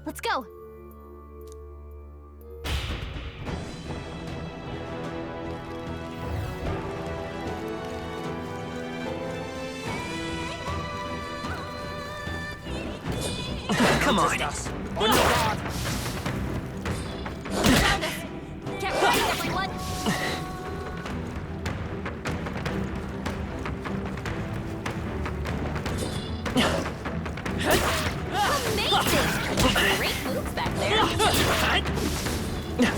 Let's go. Come on. On your guard. Found us. Get ready, everyone. Amazing! Great moves back there.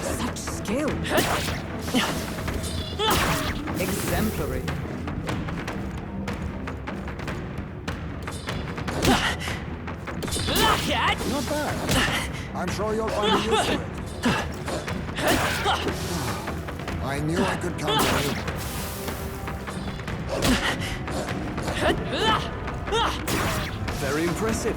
Such skill. Exemplary. Not bad. I'm sure you'll find a use for it. I knew I could count on you. Very impressive.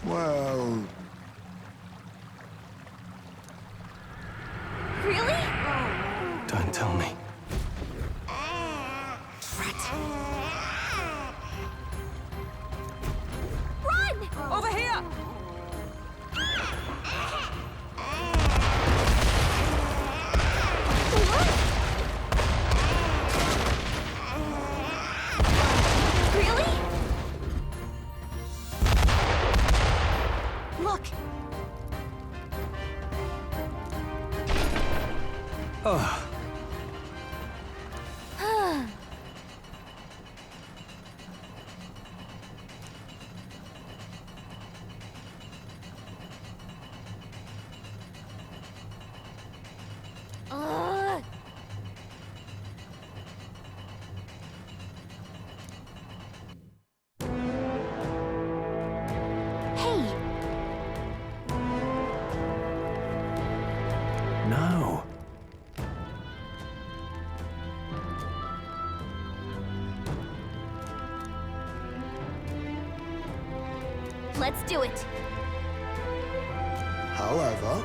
Well, Really? Don't tell me. Run! Over here! Really? Look. Oh, Ugh. Hey, no. let's do it. however,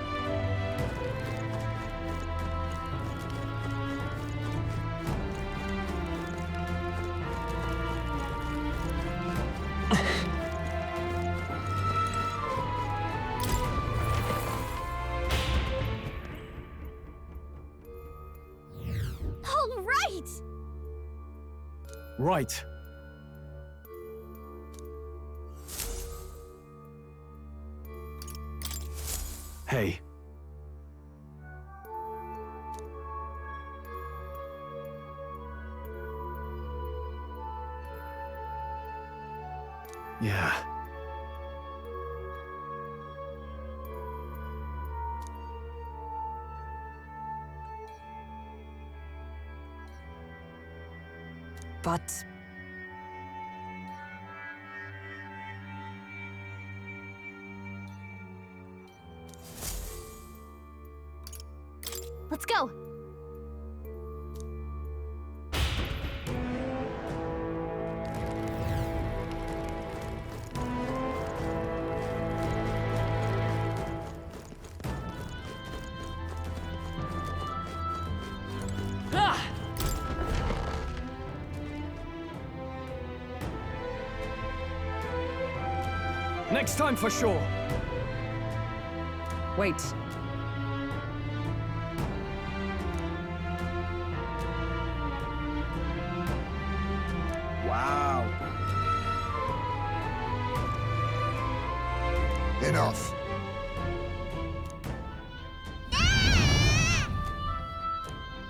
All right! Right. Hey. Yeah. But Let's go. Next time for sure. wait. wow. Enough.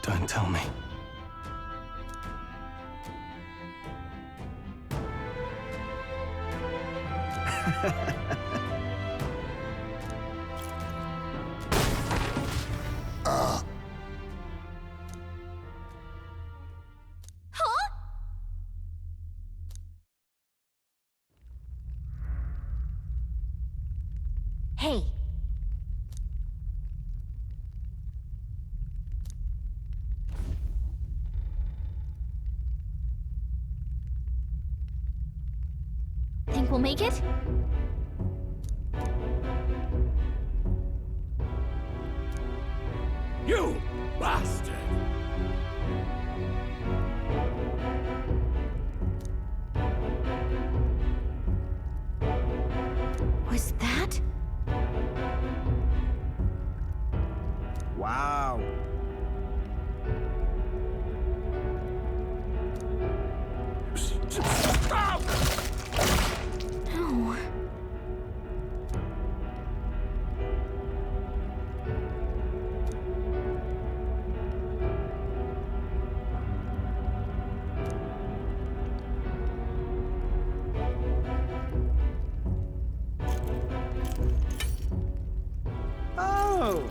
Don't tell me. Huh? Hey. Think we'll make it? You bastard! Was that? Wow. No. Oh!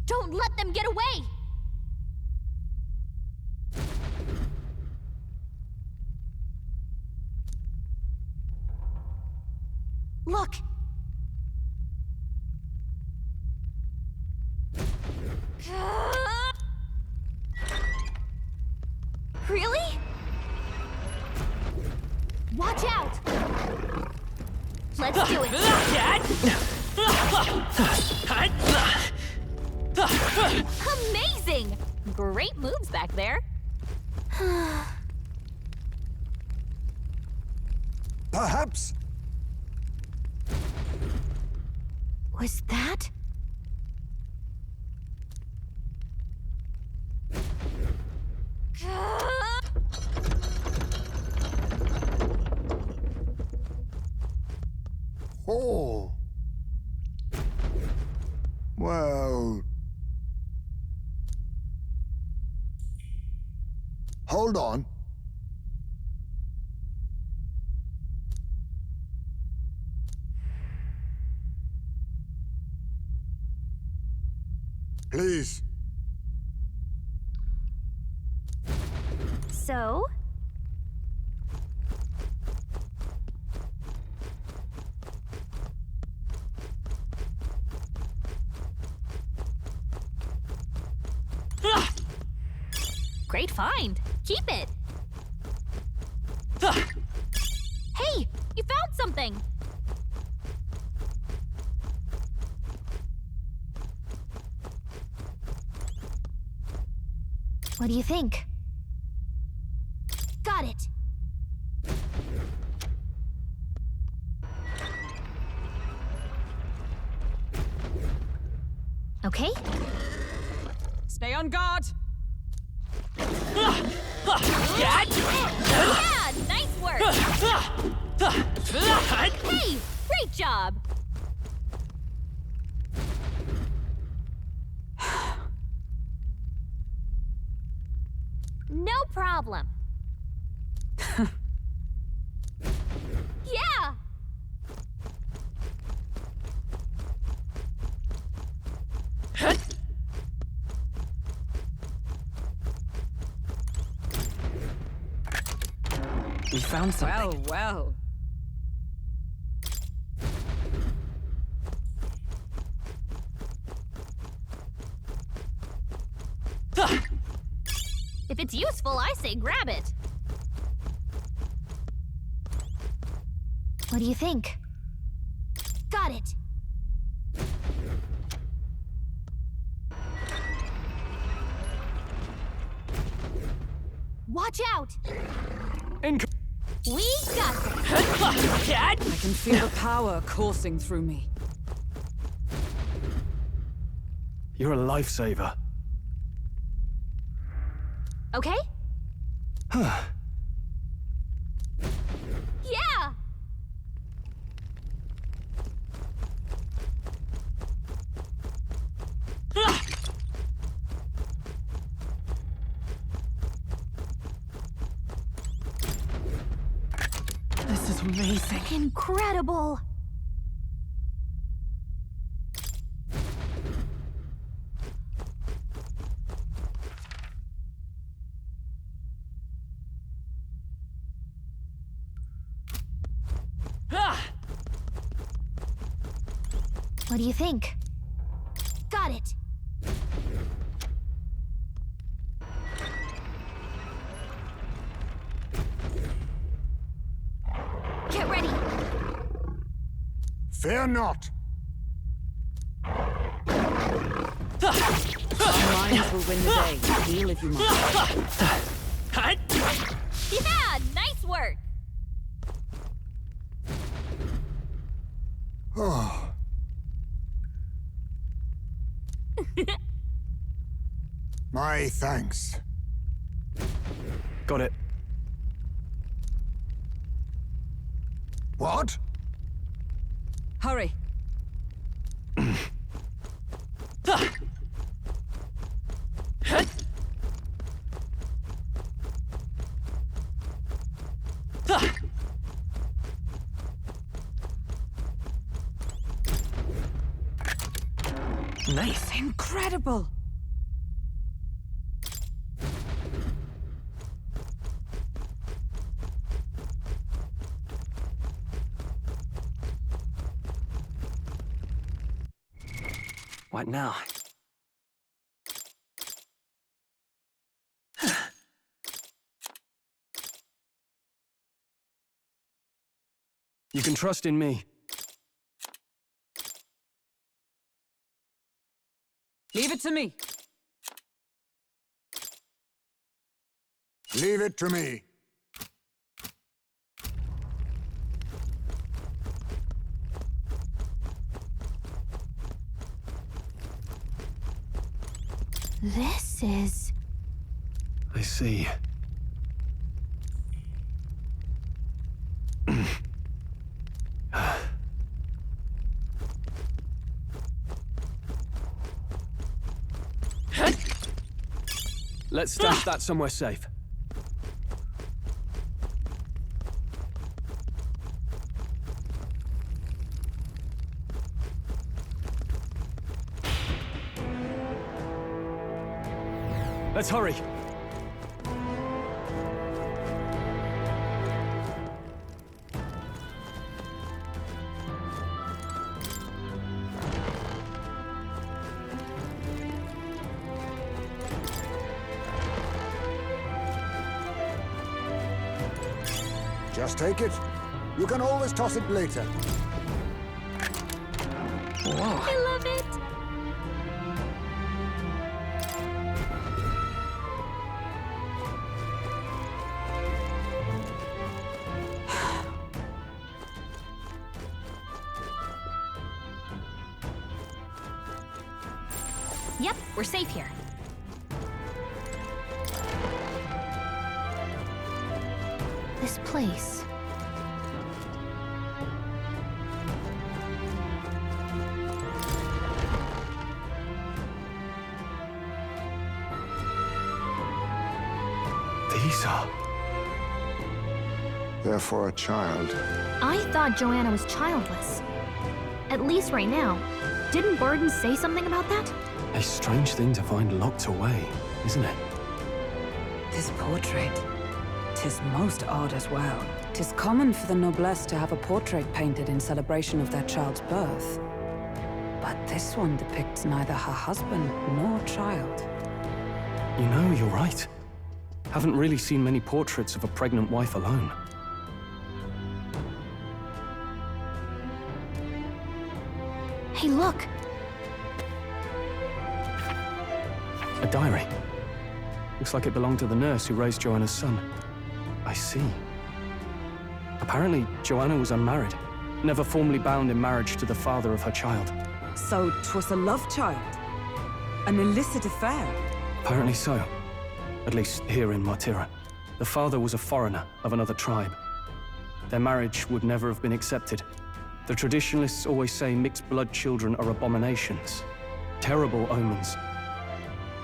Don't let them get away! Look! Really? Watch out! Let's do it! Amazing! Great moves back there. Perhaps. Was that? Oh. Well. Hold on. Please. So? Great find. Keep it. Hey, you found something. What do you think? Got it. Okay. Stay on guard. Yeah, nice work. Hey, great job. No problem. Yeah. We found something. Well. If it's useful, I say grab it. What do you think? Got it. Watch out! We got this. I can feel the power coursing through me. You're a lifesaver. Okay? Huh. Yeah! This is amazing. Incredible! What do you think? Got it. Get ready. Fear not. Our minds will win the day. Heal if you must. Yeah, nice work. Oh. My thanks. Got it. What? Hurry. Nice. Incredible. What now? You can trust in me. Leave it to me. Leave it to me. This is... I see. Let's stash that somewhere safe. Let's hurry. Just take it. You can always toss it later. I love it. Yep, we're safe here. This place. These are... They're for a child. I thought Joanna was childless. At least right now. Didn't Burden say something about that? A strange thing to find locked away, isn't it? This portrait. 'Tis most odd as well. 'Tis common for the noblesse to have a portrait painted in celebration of their child's birth. But this one depicts neither her husband nor child. You know, you're right. Haven't really seen many portraits of a pregnant wife alone. Hey, look! A diary. Looks like it belonged to the nurse who raised Joanna's son. I see. Apparently, Joanna was unmarried, never formally bound in marriage to the father of her child. So 'twas a love child? An illicit affair? Apparently so. At least here in Martira. The father was a foreigner of another tribe. Their marriage would never have been accepted. The traditionalists always say mixed blood children are abominations. Terrible omens.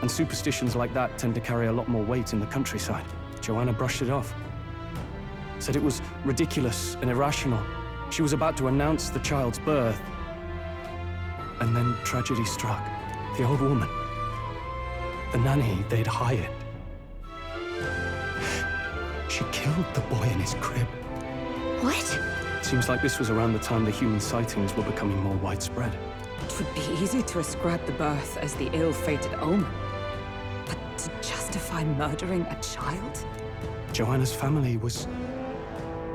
And superstitions like that tend to carry a lot more weight in the countryside. Joanna brushed it off. Said it was ridiculous and irrational. She was about to announce the child's birth. And then tragedy struck. The old woman. The nanny they'd hired. She killed the boy in his crib. What? Seems like this was around the time the human sightings were becoming more widespread. It would be easy to ascribe the birth as the ill-fated omen. But to justify murdering a child? Joanna's family was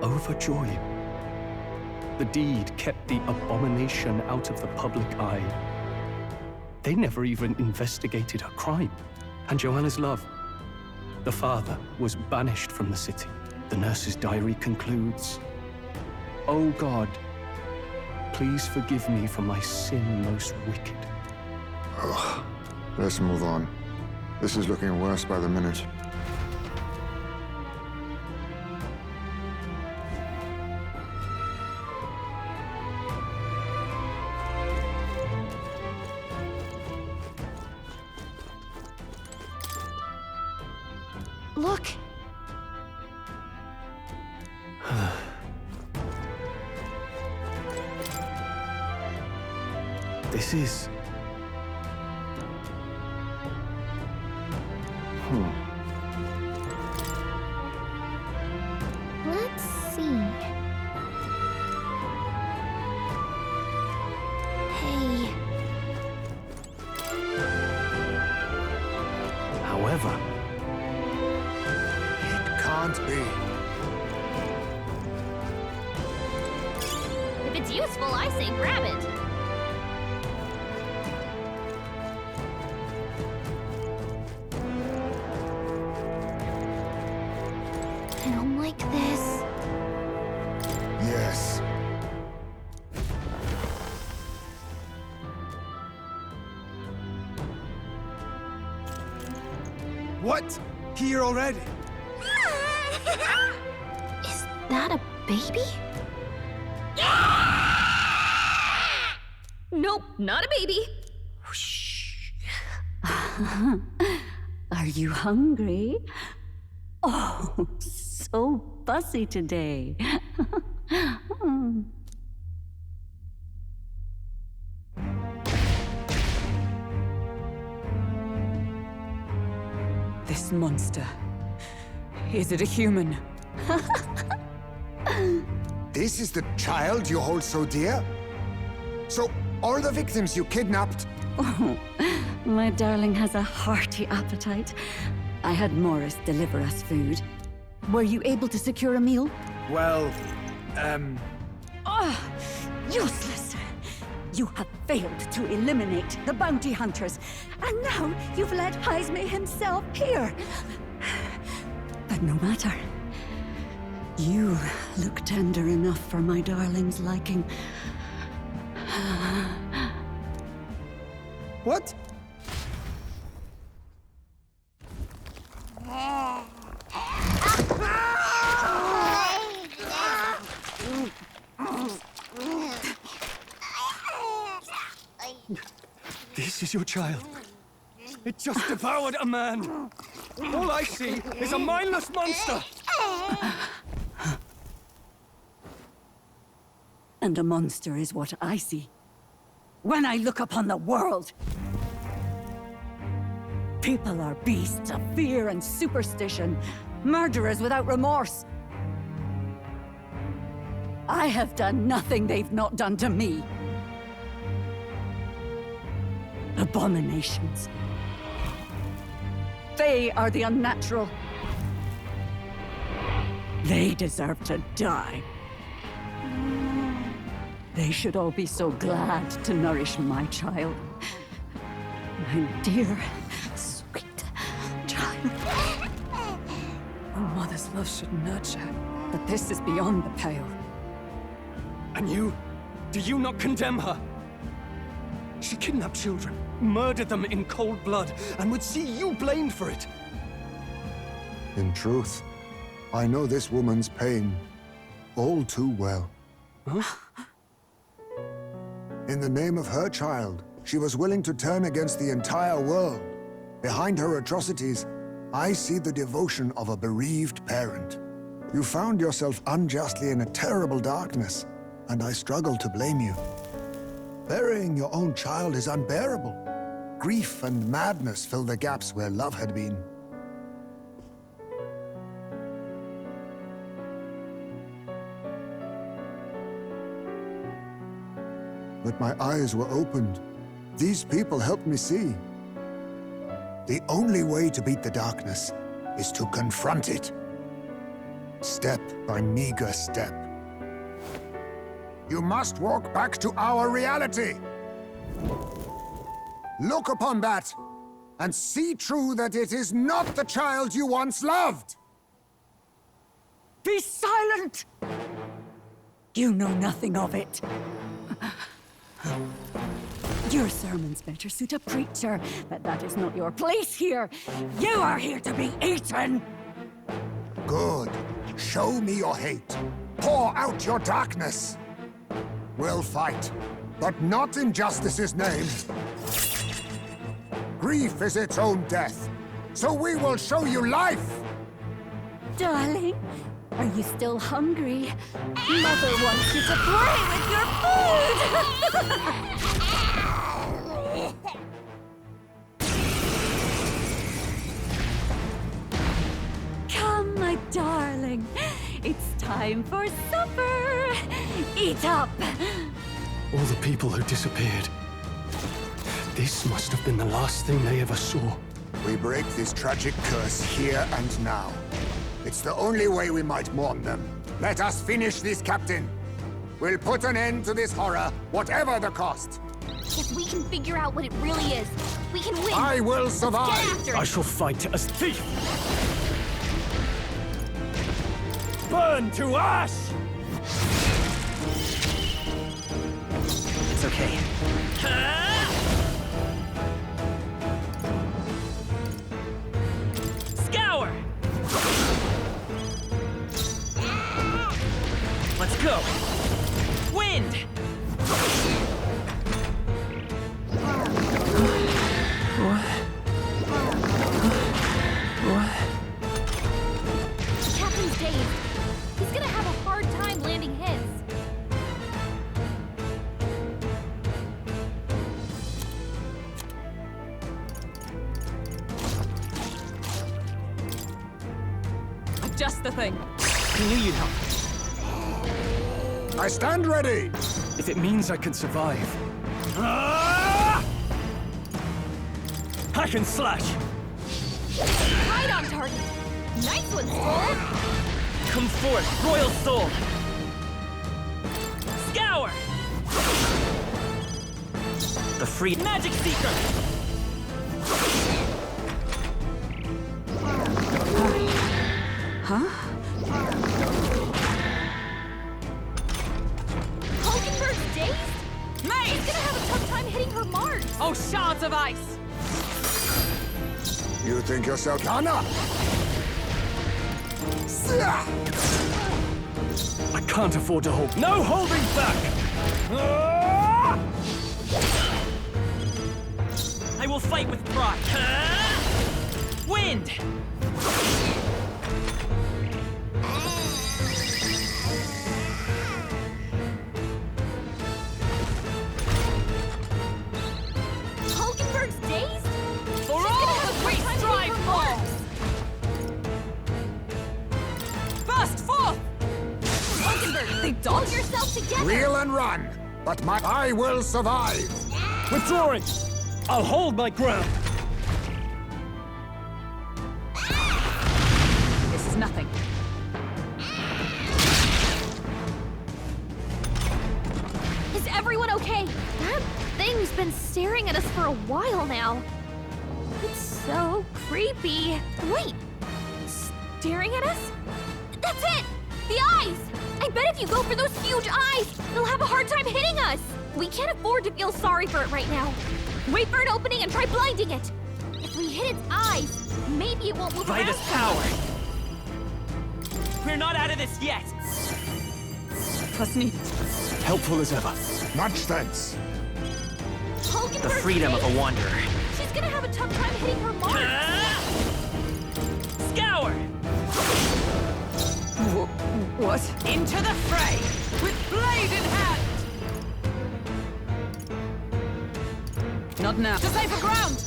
overjoyed. The deed kept the abomination out of the public eye. They never even investigated her crime. And Joanna's love. The father was banished from the city. The nurse's diary concludes, "O God, please forgive me for my sin most wicked." Ugh. Let's move on. This is looking worse by the minute. Look! This is... Let's see. Hey. However, It can't be. If it's useful, I say grab it. I don't like this. Yes. What? Here already? Is that a baby? Nope, not a baby. Are you hungry? Oh, so fussy today. This monster. Is it a human? This is the child you hold so dear? So, all the victims you kidnapped? Oh, my darling has a hearty appetite. I had Morris deliver us food. Were you able to secure a meal? Well, Ah, useless! You have failed to eliminate the bounty hunters, and now you've led Heisme himself here. But no matter. You look tender enough for my darling's liking. what? This is your child. It just devoured a man. All I see is a mindless monster. And a monster is what I see. When I look upon the world, people are beasts of fear and superstition, murderers without remorse. I have done nothing they've not done to me. Abominations. They are the unnatural. They deserve to die. They should all be so glad to nourish my child. My dear, sweet child. A mother's love should nurture, but this is beyond the pale. and you? Do you not condemn her? She kidnapped children, murdered them in cold blood, and would see you blamed for it. In truth, I know this woman's pain all too well. Huh? In the name of her child, she was willing to turn against the entire world. Behind her atrocities, I see the devotion of a bereaved parent. You found yourself unjustly in a terrible darkness, and I struggle to blame you. Burying your own child is unbearable. Grief and madness fill the gaps where love had been. But my eyes were opened These people helped me see. The only way to beat the darkness is to confront it. Step by meager step. You must walk back to our reality. Look upon that, and see true that it is not the child you once loved. Be silent! You know nothing of it. Your sermons better suit a preacher, but that is not your place here. You are here to be eaten! Good. Show me your hate. Pour out your darkness. We'll fight, but not in justice's name. Grief is its own death, so we will show you life! Darling, are you still hungry? Mother wants you to play with your food! Come, my darling. It's time for supper. Eat up. All the people who disappeared. This must have been the last thing they ever saw. We break this tragic curse here and now. It's the only way we might mourn them. Let us finish this, Captain. We'll put an end to this horror, whatever the cost. If we can figure out what it really is, we can win. I will Let's survive. get after I it. shall fight as thief! Burn to ash! It's okay. Scour! Let's go! Wind! The captain's dazed. He's gonna have a hard time landing his. Just the thing. I knew you'd help. I stand ready. If it means I can survive. Hack and slash! Right on target. Nice one, Skull. Come forth, Royal Soul! Scour! The free Magic Seeker! Hulkenberg's dazed? Mate! He's gonna have a tough time hitting her marks. Oh, shards of ice! You think yourself Anna? I can't afford to hold. No holding back! I will fight with pride! Wind! Hulkenberg's dazed? For She's all gonna have a that we tough time strive hitting her for! marks. Burst forth! Hulkenberg, They pull dodge! yourself together. Reel and run, but I will survive. Withdrawing! I'll hold my ground! This is nothing. Is everyone okay? That thing's been staring at us for a while now. It's so creepy. Wait, staring at us? That's it! The eyes! I bet if you go for those huge eyes, it'll have a hard time hitting us. We can't afford to feel sorry for it right now. Wait for an opening and try blinding it. If we hit its eyes, maybe it won't move By around. this power! We're not out of this yet! Plus need. Helpful as ever. Much thanks. Hulkenberg's The freedom of dazed. a wanderer. She's gonna have a tough time hitting her mark. Scour! What? Into the fray! With blade in hand! Not now. To safer ground!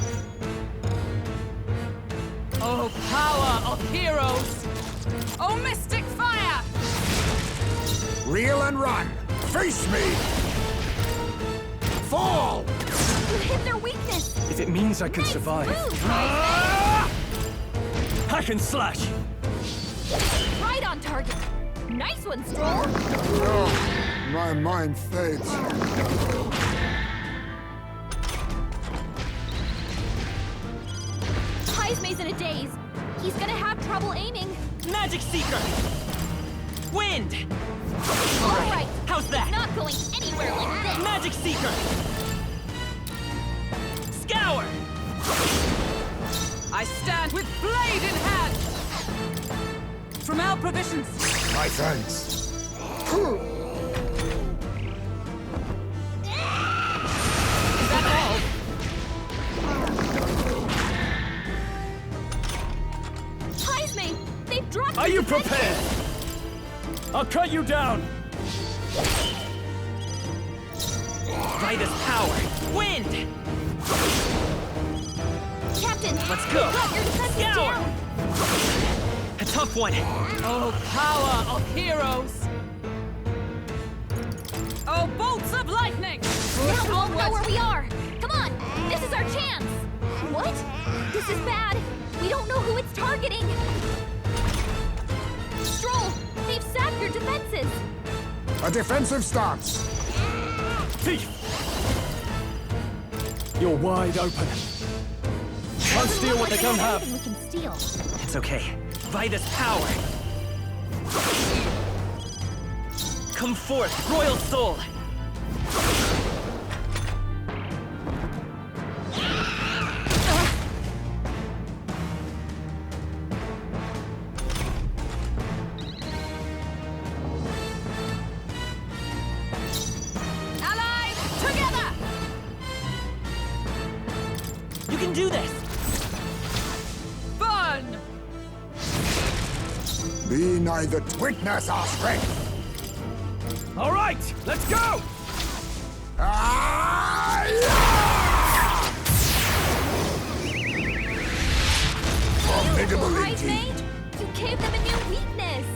Oh, power of heroes! Oh, mystic fire! Reel and run. Face me. Fall. You hit their weakness! If it means I can Nice survive. move, Heisme! Hack and slash! Right on target! Nice one, Stroll! Oh, my mind fades. Heisme's in a daze. He's gonna have trouble aiming. Magic Seeker! Wind! All right, How's that? it's not going anywhere like this. Magic Seeker! Scour! I stand with blade in hand! From our provisions! My thanks. Is that all? Heisme, they've dropped Are the you defenses. prepared? I'll cut you down! Vitus power! Wind! Captain, Let's go. we've got your defenses Scour. down. A tough one! Oh, power of heroes! Oh, bolts of lightning! Now we all know where we are. Come on, this is our chance. What? This is bad. We don't know who it's targeting. Stroll, they've sapped your defenses. A defensive stance. Thief! You're wide open. Can't steal what they don't have. We can steal. It's okay. Vitus power! Come forth, Royal Soul! Allies, together! You can do this! Burn! Be neither witness our strength. All right, let's go! Formidable Right, indeed. mate? You gave them a new weakness.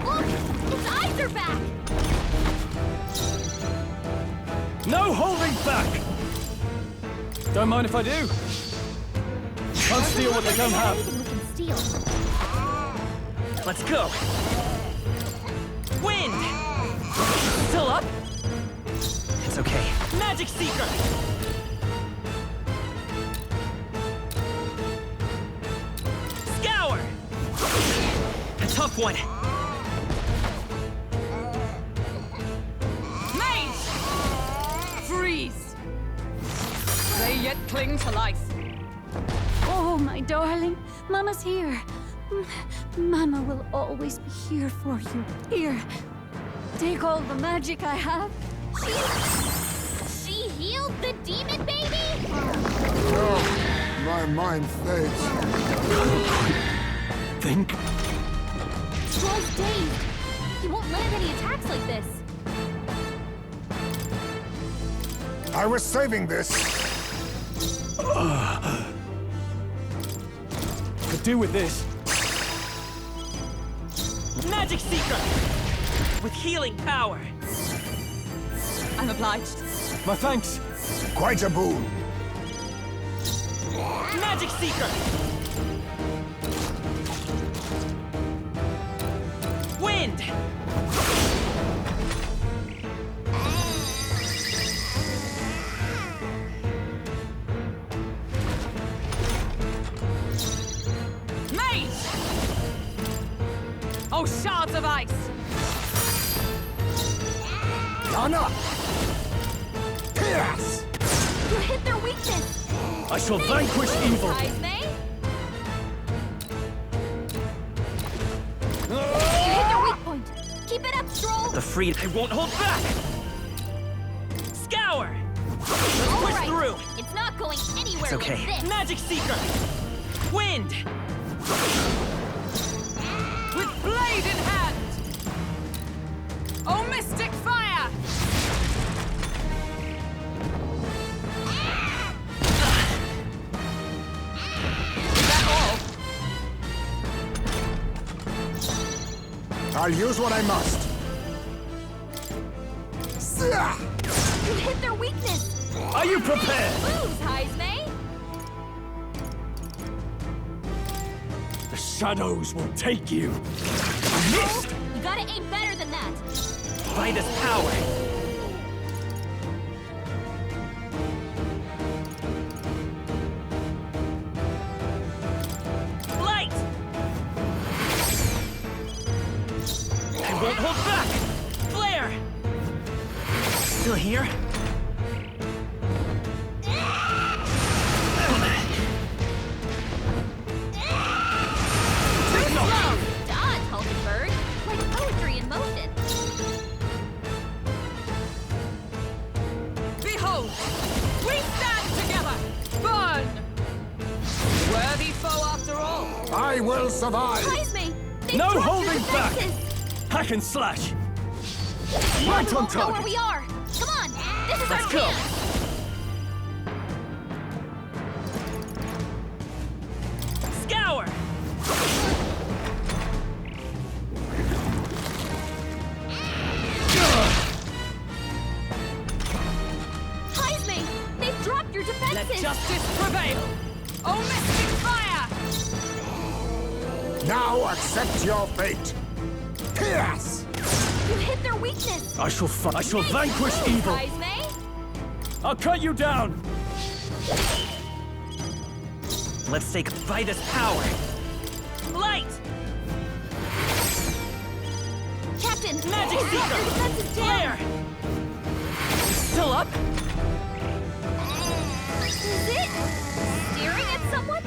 Look, its eyes are back. No holding back! Don't mind if I do. Can't steal what they don't have. Anything we can steal. Let's go! Wind! Still up? It's okay. Magic Seeker! Scour! A tough one! Mage! Freeze! They yet cling to life. Oh, my darling. Mama's here. Mama will always be here for you. Here. Take all the magic I have. She healed the demon baby? Oh, my mind fades. Think? Stroll's dazed. He won't land any attacks like this. I was saving this. Could do with this. Magic Seeker! With healing power! I'm obliged. My thanks. Quite a boon. Magic Seeker! Wind! Mage! Oh, shards of ice! Gunner! Pierce! You hit their weakness. I shall vanquish evil. Heisme. You hit their weak point. Keep it up, Stroll. The freed I won't hold back! Scour! All Push right. through! It's not going anywhere It's okay. like this. Magic Seeker! Wind! With blade in hand! Oh, mystic fire! Is that all? I'll use what I must. You hit their weakness! Are you prepared? Moves, Heisme! The shadows will take you. Missed! You gotta aim better than that! Vitus power. Light! I won't hold back! Flare! Still here? Slow! Dodge, Hulkenberg! Like poetry in motion! Behold! We stand together! Burn! Worthy foe after all! I will survive! Heisme! They've No dropped your holding back! defenses! Hack and slash! Now Right we on won't know where target! we are! Come on! This is Let's our go. chance! Scour! Heisme! They've dropped your defenses! Let justice prevail! Oh, mystic fire! Now accept your fate! Pierce! You hit their weakness! I shall vanquish Moves, evil! Heisme! I'll cut you down! Let's take Vitus power. Light! Captain! Magic they've dropped Seeker! their defenses down! Flare! Still up? Is it? Staring at someone?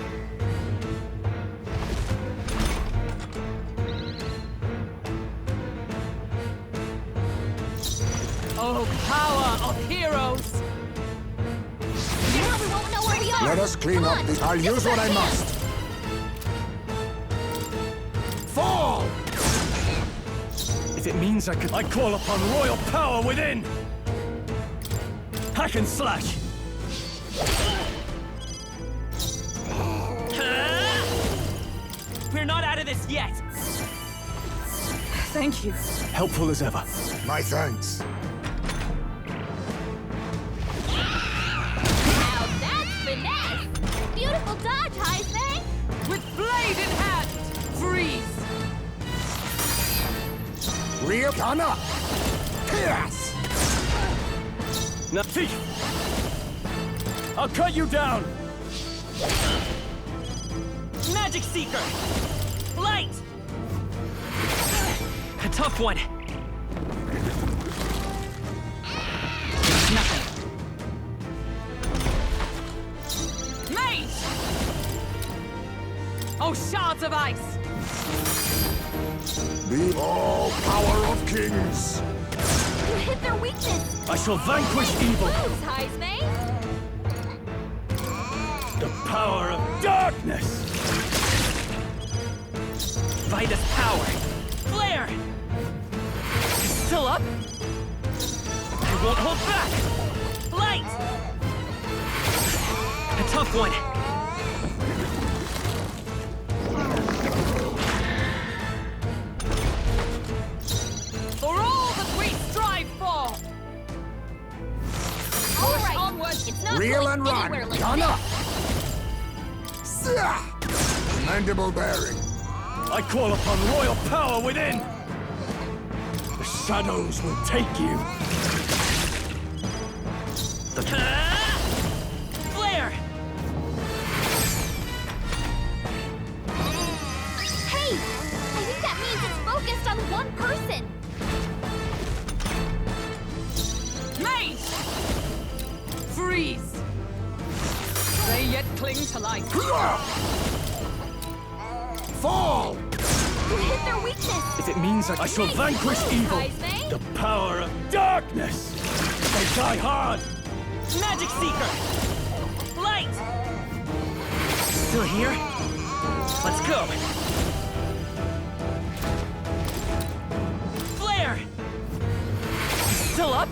Oh, power of heroes! Now we won't know where we are! Let us clean Come up on, this. I'll give use us what our I chance. must! Fall! If it means I call upon royal power within! Hack and slash! We're not out of this yet! Thank you. Helpful as ever. My thanks. Now that's finesse! Beautiful dodge, Heisme! With blade in hand! Freeze! Real gunner! Pierce! Now, thief! I'll cut you down! Magic Seeker! Light! A tough one. Nothing. Mage! Oh, shards of ice! Be all power of kings! You hit their weakness! I shall vanquish evil! Moves, Heisme! The power of darkness! Vitus power. Flare! Still up? I won't hold back! Light! A tough one. For all that we strive for! All right, onward. it's not Reel going and anywhere run! like Gunner! this. Zah! Mandible bearing. I call upon royal power within! The shadows will take you! Flare! Hey! I think that means it's focused on one person! Mage! Freeze! They yet cling to life. Fall! You hit their weakness! If it means I shall vanquish Moves, evil! Heisme! The power of darkness! They die hard! Magic Seeker! Light! Still here? Let's go! Flare! Still up?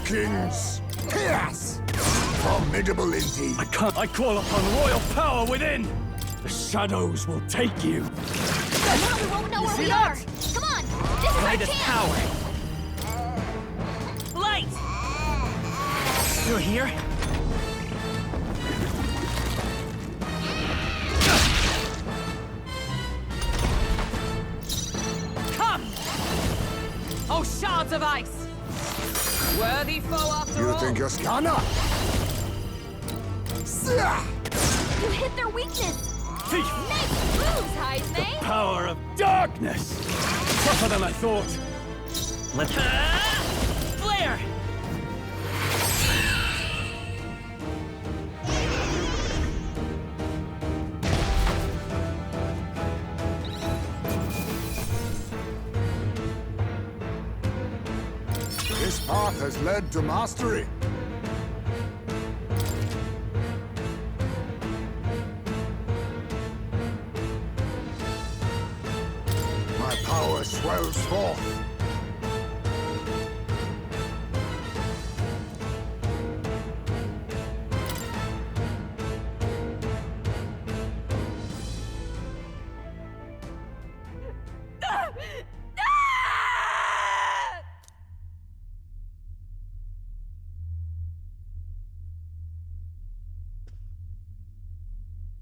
Kings! Chaos! Formidable indeed. I call upon royal power within! The shadows will take you! Now we won't know where we are! Come on! This is our Greatest chance! power! Light! Still here? Come! Oh, shards of ice! Worthy foe after You all! think you're Skana? You hit their weakness! Thief! Nice moves, Heisme! Power of darkness! Tougher than I thought! Let's... Flare! This path has led to mastery. My power swells forth.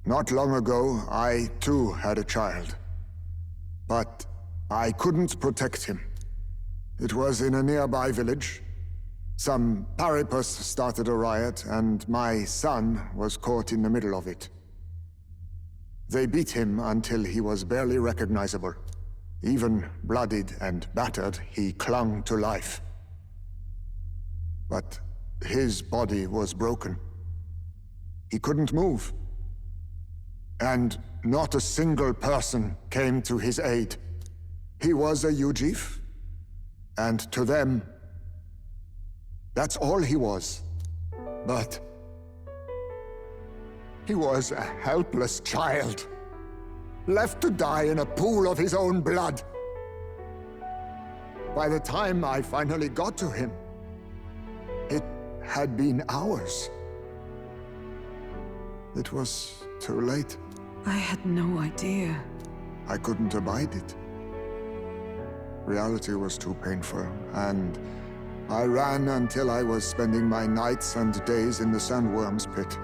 Not long ago, I too had a child. But I couldn't protect him. It was in a nearby village. Some paripus started a riot, and my son was caught in the middle of it. They beat him until he was barely recognizable. Even bloodied and battered, he clung to life. But his body was broken. He couldn't move. And not a single person came to his aid. He was a Ujif, and to them, that's all he was. But he was a helpless child, left to die in a pool of his own blood. By the time I finally got to him, it had been hours. It was too late. I had no idea. I couldn't abide it. Reality was too painful, and I ran until I was spending my nights and days in the sandworm's pit.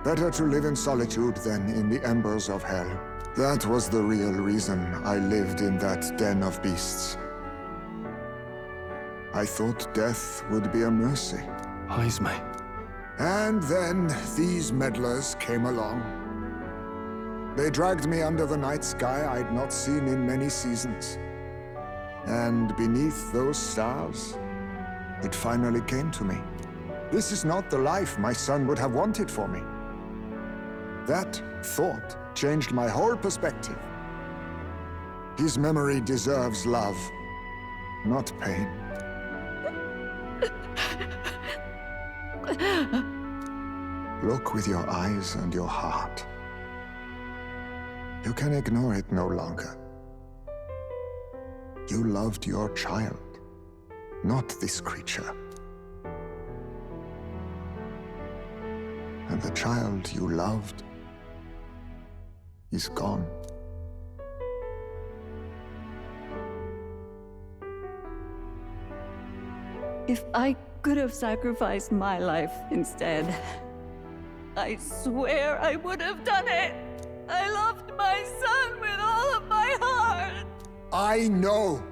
Better to live in solitude than in the embers of hell. That was the real reason I lived in that den of beasts. I thought death would be a mercy. Heisme. And then these meddlers came along. They dragged me under the night sky I'd not seen in many seasons. And beneath those stars, it finally came to me. This is not the life my son would have wanted for me. That thought changed my whole perspective. His memory deserves love, not pain. Look with your eyes and your heart. You can ignore it no longer. You loved your child, not this creature. And the child you loved is gone. If I could have sacrificed my life instead, I swear I would have done it. I loved my son with all of my heart. I know.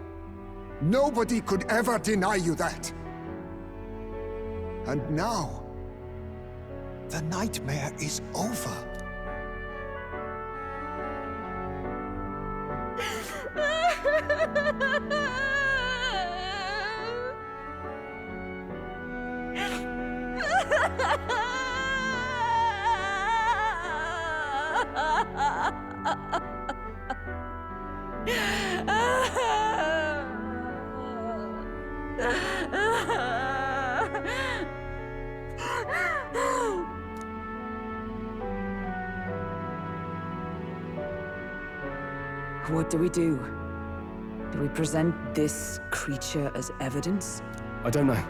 Nobody could ever deny you that. And now, the nightmare is over. What do we do? Do we present this creature as evidence? I don't know.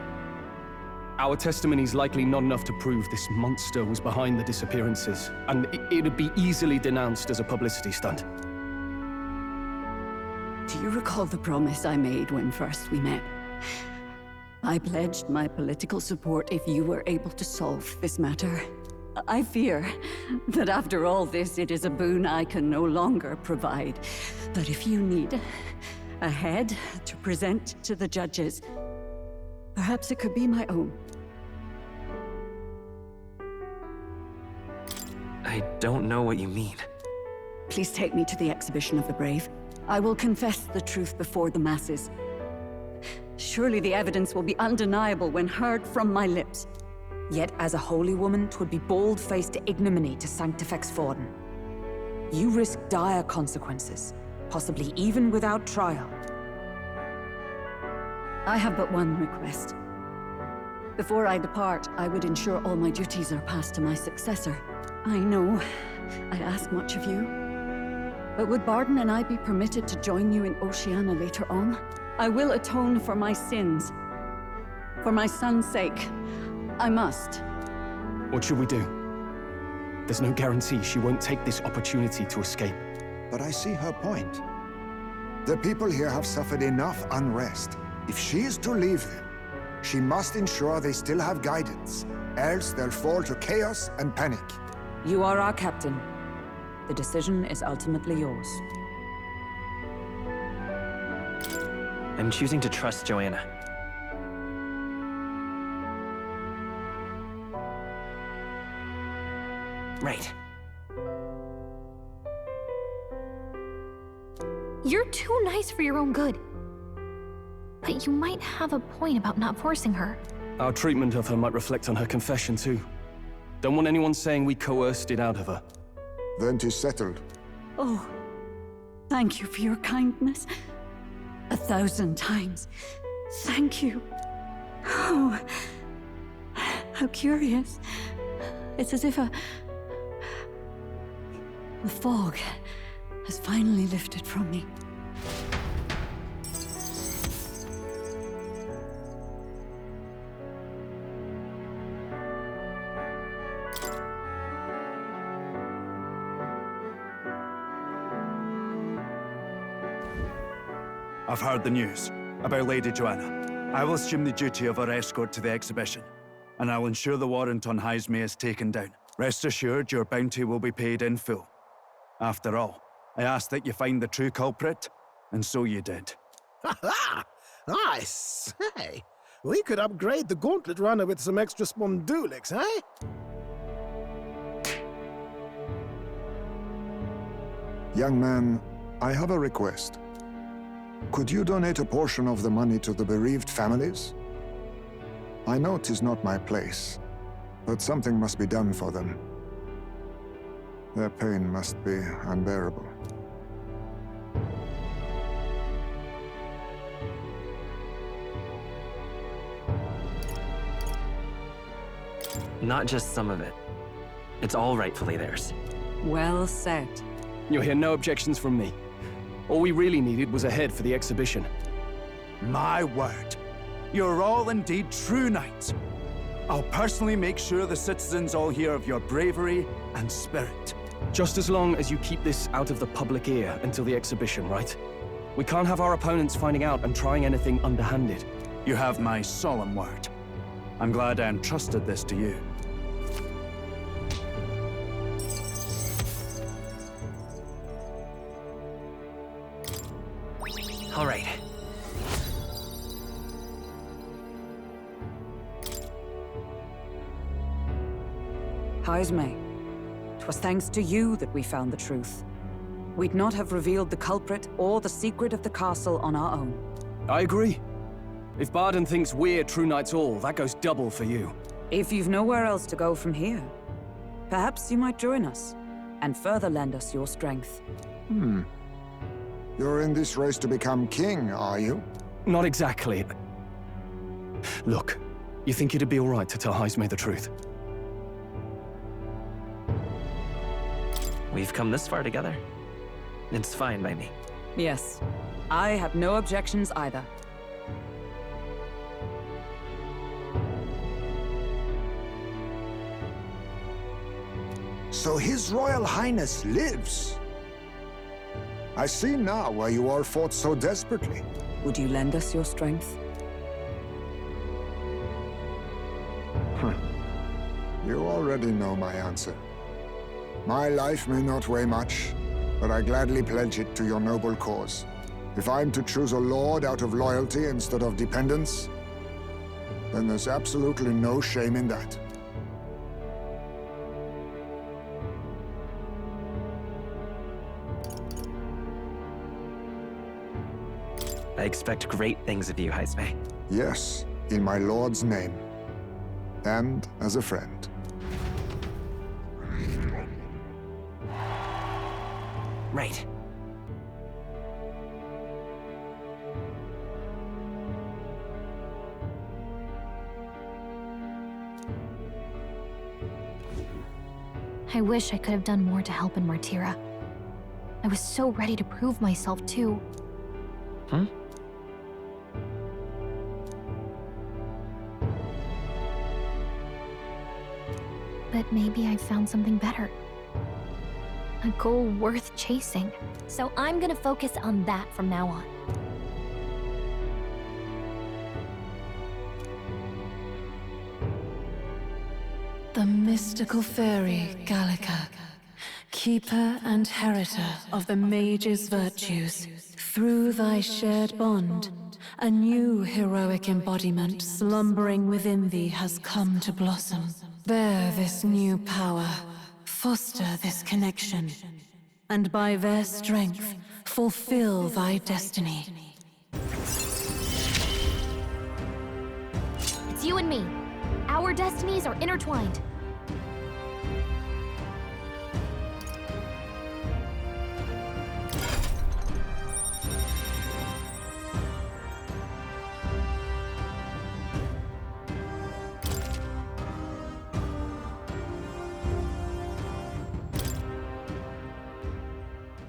Our testimony's likely not enough to prove this monster was behind the disappearances, and it'd be easily denounced as a publicity stunt. Do you recall the promise I made when first we met? I pledged my political support if you were able to solve this matter. I fear that after all this, it is a boon I can no longer provide. But if you need a head to present to the judges, perhaps it could be my own. I don't know what you mean. Please take me to the exhibition of the brave. I will confess the truth before the masses. Surely the evidence will be undeniable when heard from my lips. Yet as a holy woman, 'twould be bold-faced ignominy to sanctifex Forden. You risk dire consequences, possibly even without trial. I have but one request. Before I depart, I would ensure all my duties are passed to my successor. I know I ask much of you, but would Barden and I be permitted to join you in Oceania later on? I will atone for my sins. For my son's sake, I must. What should we do? There's no guarantee she won't take this opportunity to escape. But I see her point. The people here have suffered enough unrest. If she is to leave them, she must ensure they still have guidance, else they'll fall to chaos and panic. You are our captain. The decision is ultimately yours. I'm choosing to trust Joanna. Right. You're too nice for your own good. But you might have a point about not forcing her. Our treatment of her might reflect on her confession, too. Don't want anyone saying we coerced it out of her. Then 'tis settled. Oh, thank you for your kindness. 1,000 times. Thank you. Oh, how curious. It's as if the fog has finally lifted from me. I've heard the news about Lady Joanna. I will assume the duty of her escort to the exhibition, and I'll ensure the warrant on Heisme is taken down. Rest assured, your bounty will be paid in full. After all, I asked that you find the true culprit, and so you did. Ha! I say, we could upgrade the gauntlet runner with some extra spondulics, eh? Young man, I have a request. Could you donate a portion of the money to the bereaved families? I know 'tis not my place, but something must be done for them. Their pain must be unbearable. Not just some of it. It's all rightfully theirs. Well said. You'll hear no objections from me. All we really needed was a head for the exhibition. My word. You're all indeed true knights. I'll personally make sure the citizens all hear of your bravery and spirit. Just as long as you keep this out of the public ear until the exhibition, right? We can't have our opponents finding out and trying anything underhanded. You have my solemn word. I'm glad I entrusted this to you. All right. Heisme, 'twas thanks to you that we found the truth. We'd not have revealed the culprit or the secret of the castle on our own. I agree. If Barden thinks we're True Knights all, that goes double for you. If you've nowhere else to go from here, perhaps you might join us and further lend us your strength. You're in this race to become king, are you? Not exactly. Look, you think it'd be all right to tell Heisme the truth? We've come this far together. It's fine by me. Yes, I have no objections either. So His Royal Highness lives. I see now why you all fought so desperately. Would you lend us your strength? You already know my answer. My life may not weigh much, but I gladly pledge it to your noble cause. If I'm to choose a lord out of loyalty instead of dependence, then there's absolutely no shame in that. I expect great things of you, Jaime. Yes, in my lord's name. And as a friend. Right. I wish I could have done more to help in Martira. I was so ready to prove myself, too. Hmm? But maybe I found something better. A goal worth chasing. So I'm gonna focus on that from now on. The mystical fairy, Gallica, keeper and heritor of the mage's virtues. Through thy shared bond, a new heroic embodiment slumbering within thee has come to blossom. Bear this new power, foster this connection, and by their strength, fulfill thy destiny. It's you and me. Our destinies are intertwined.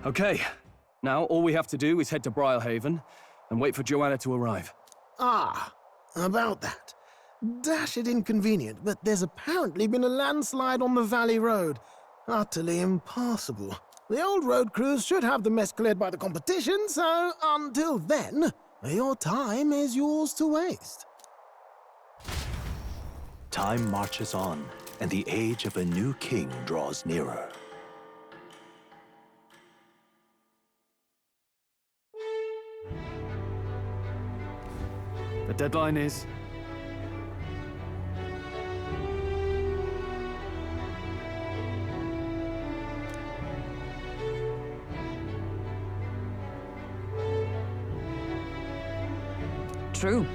Okay, now all we have to do is head to Briarhaven and wait for Joanna to arrive. Ah, about that. Dashed inconvenient, but there's apparently been a landslide on the Valley Road. Utterly impassable. The old road crews should have the mess cleared by the competition, so until then, your time is yours to waste. Time marches on, and the age of a new king draws nearer. The deadline is... True.